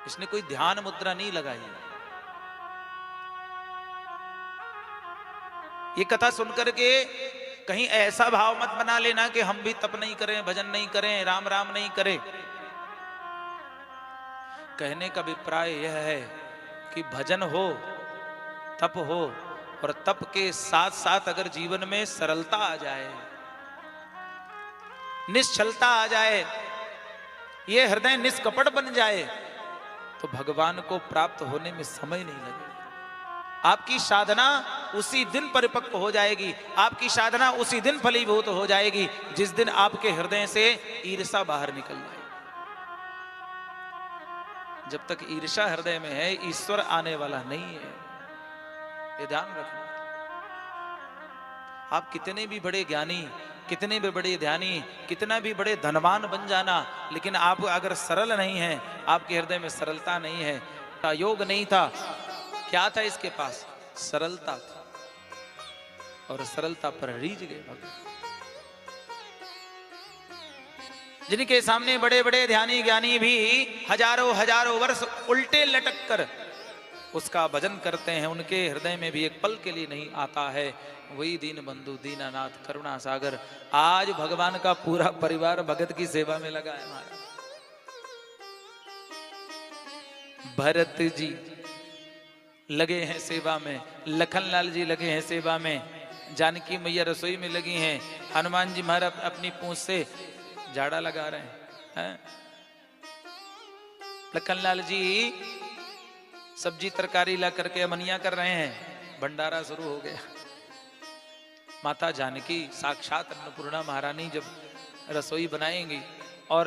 इसने कोई ध्यान मुद्रा नहीं लगाई। ये कथा सुनकर के कहीं ऐसा भाव मत बना लेना कि हम भी तप नहीं करें, भजन नहीं करें, राम राम नहीं करें। कहने का अभिप्राय यह है कि भजन हो, तप हो, और तप के साथ साथ अगर जीवन में सरलता आ जाए, निश्चलता आ जाए, ये हृदय निष्कपट बन जाए, तो भगवान को प्राप्त होने में समय नहीं लगेगा। आपकी साधना उसी दिन परिपक्व हो जाएगी, आपकी साधना उसी दिन फलीभूत हो जाएगी जिस दिन आपके हृदय से ईर्ष्या बाहर निकल जाए। जब तक ईर्ष्या हृदय में है, ईश्वर आने वाला नहीं है, ये ध्यान रखना। आप कितने भी बड़े ज्ञानी, कितने भी बड़े ध्यानी, कितना भी बड़े धनवान बन जाना, लेकिन आप अगर सरल नहीं हैं, आपके हृदय में सरलता नहीं है, योग नहीं था, क्या था इसके पास? सरलता था, और सरलता पर रीझ गए भगवान। जिनके सामने बड़े बड़े ध्यानी ज्ञानी भी हजारों हजारों वर्ष उल्टे लटक कर उसका भजन करते हैं, उनके हृदय में भी एक पल के लिए नहीं आता है वही दीन बंधु दीनानाथ करुणा सागर। आज भगवान का पूरा परिवार भगत की सेवा में लगा है। हमारा भरत जी लगे हैं सेवा में, लखनलाल जी लगे हैं सेवा में, जानकी मैया रसोई में लगी हैं, हनुमान जी महाराज अपनी पूंछ से झाड़ा लगा रहे हैं, लखनलाल जी सब्जी तरकारी ला करके अमनिया कर रहे हैं, भंडारा शुरू हो गया। माता जानकी साक्षात अन्नपूर्णा महारानी जब रसोई बनाएंगी और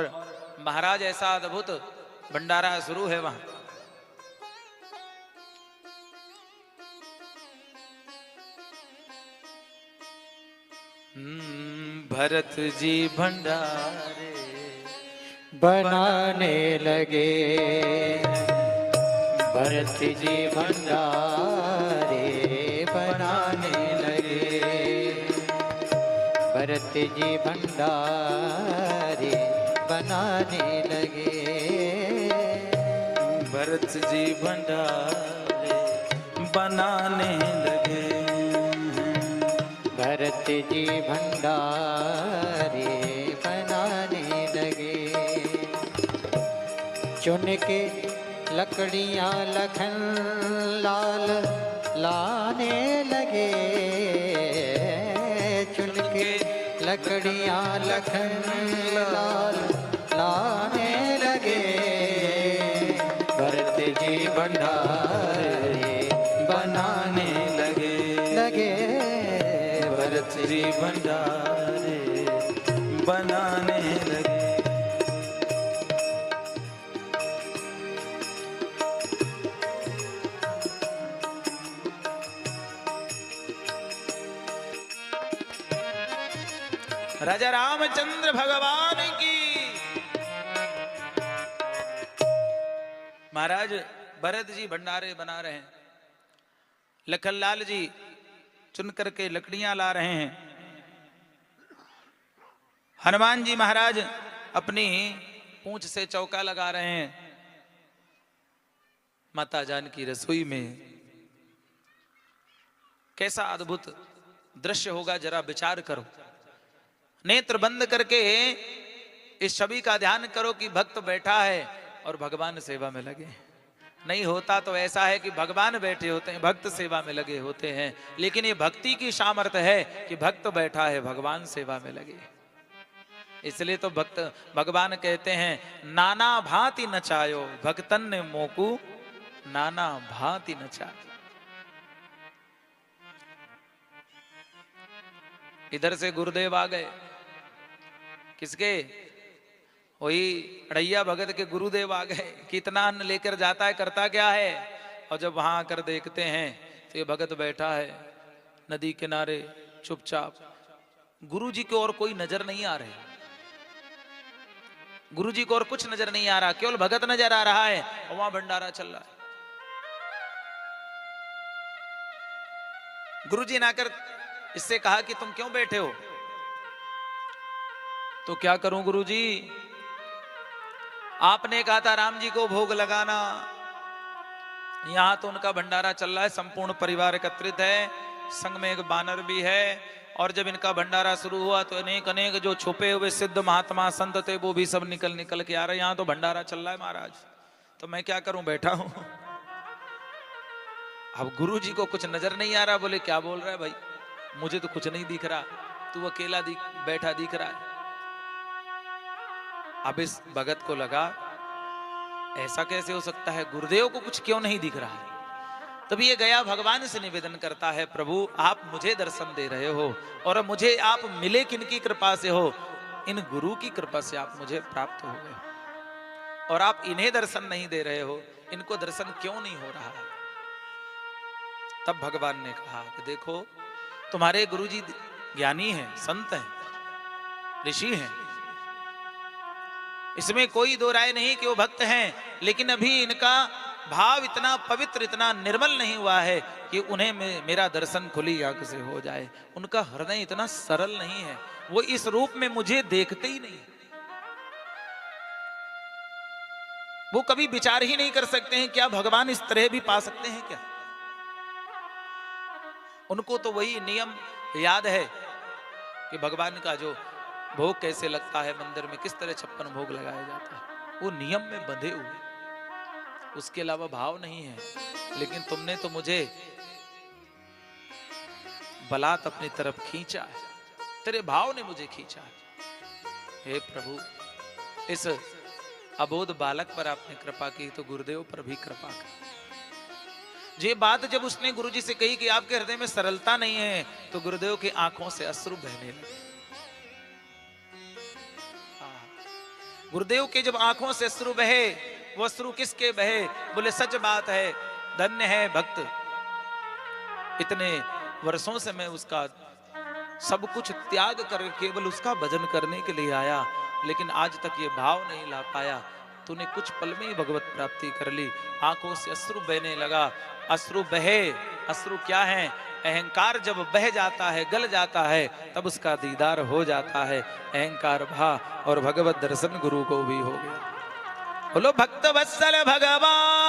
महाराज ऐसा अद्भुत भंडारा शुरू है वहां। भरत जी भंडारे बनाने लगे, भरत जी भंडारे बनाने लगे, भरत जी भंडारे बनाने लगे, भरत जी भंडारे बनाने लगे, भरत जी भंडारे बनाने लगे। चुन के लकड़ियां लखन लाल लाने लगे, चुन के लकड़ियां लखन लाल लाने लगे, भरत जी भंडारे बनाने लगे, लगे, भरत जी भंडारे बनाने लगे। राजा रामचंद्र भगवान की। महाराज भरत जी भंडारे बना रहे हैं, लखनलाल जी चुन करके लकड़ियां ला रहे हैं, हनुमान जी महाराज अपनी पूंछ से चौका लगा रहे हैं, माता जानकी रसोई में। कैसा अद्भुत दृश्य होगा, जरा विचार करो। नेत्र बंद करके इस छवि का ध्यान करो कि भक्त बैठा है और भगवान सेवा में लगे। नहीं होता तो ऐसा है कि भगवान बैठे होते हैं, भक्त सेवा में लगे होते हैं, लेकिन ये भक्ति की सामर्थ्य है कि भक्त बैठा है, भगवान सेवा में लगे। इसलिए तो भक्त भगवान कहते हैं नाना भांति नचायो, भक्तन ने मोकू नाना भांति नचायो। इधर से गुरुदेव आ गए, किसके? वही अड़ैया भगत के गुरुदेव आ गए। कितना अन्न लेकर जाता है, करता क्या है? और जब वहां आकर देखते हैं तो ये भगत बैठा है नदी किनारे चुपचाप। गुरु जी को और कोई नजर नहीं आ रहे, गुरु जी को और कुछ नजर नहीं आ रहा, केवल भगत नजर आ रहा है और वहां भंडारा चल रहा है। गुरु जी ने आकर इससे कहा कि तुम क्यों बैठे हो? तो क्या करूं गुरु जी, आपने कहा था राम जी को भोग लगाना, यहां तो उनका भंडारा चल रहा है, संपूर्ण परिवार एकत्रित है, संग में एक बानर भी है। और जब इनका भंडारा शुरू हुआ तो अनेक अनेक जो छुपे हुए सिद्ध महात्मा संत थे वो भी सब निकल निकल के आ रहे। यहां तो भंडारा चल रहा है महाराज, तो मैं क्या करूं, बैठा हूं। अब गुरु जी को कुछ नजर नहीं आ रहा, बोले क्या बोल रहा है भाई, मुझे तो कुछ नहीं दिख रहा, तू अकेला बैठा दिख रहा है। अब इस भगत को लगा ऐसा कैसे हो सकता है, गुरुदेव को कुछ क्यों नहीं दिख रहा है। तब ये गया भगवान से निवेदन करता है, प्रभु आप मुझे दर्शन दे रहे हो और मुझे आप मिले किनकी कृपा से हो, इन गुरु की कृपा से आप मुझे प्राप्त हो गए, और आप इन्हें दर्शन नहीं दे रहे हो, इनको दर्शन क्यों नहीं हो रहा है। तब भगवान ने कहा कि देखो तुम्हारे गुरुजी ज्ञानी हैं, संत हैं, ऋषि हैं, इसमें कोई दो राय नहीं कि वो भक्त हैं, लेकिन अभी इनका भाव इतना पवित्र, इतना निर्मल नहीं हुआ है कि उन्हें मेरा दर्शन खुली आंख से हो जाए। उनका हृदय इतना सरल नहीं है, वो इस रूप में मुझे देखते ही नहीं, वो कभी विचार ही नहीं कर सकते हैं क्या भगवान इस तरह भी पा सकते हैं क्या। उनको तो वही नियम याद है कि भगवान का जो भोग कैसे लगता है, मंदिर में किस तरह 56 भोग लगाया जाता है, वो नियम में बंधे हुए, उसके अलावा भाव नहीं है। लेकिन तुमने तो मुझे बलात् अपनी तरफ खींचा है, तेरे भाव ने मुझे खींचा है। हे प्रभु, इस अबोध बालक पर आपने कृपा की तो गुरुदेव पर भी कृपा कर। ये बात जब उसने गुरुजी से कही कि आपके हृदय में सरलता नहीं है, तो गुरुदेव की आंखों से अश्रु बहने लगे। गुरुदेव के जब आंखों से अश्रु बहे, वो अश्रु किसके बहे, बोले सच बात है, धन्य है भक्त, इतने वर्षों से मैं उसका सब कुछ त्याग कर केवल उसका भजन करने के लिए आया, लेकिन आज तक ये भाव नहीं ला पाया। तूने कुछ पल में ही भगवत प्राप्ति कर ली। आंखों से अश्रु बहने लगा। अश्रु बहे, अश्रु क्या है, अहंकार जब बह जाता है, गल जाता है, तब उसका दीदार हो जाता है। अहंकार भा और भगवत दर्शन गुरु को भी हो गया। बोलो भक्त वत्सल भगवान।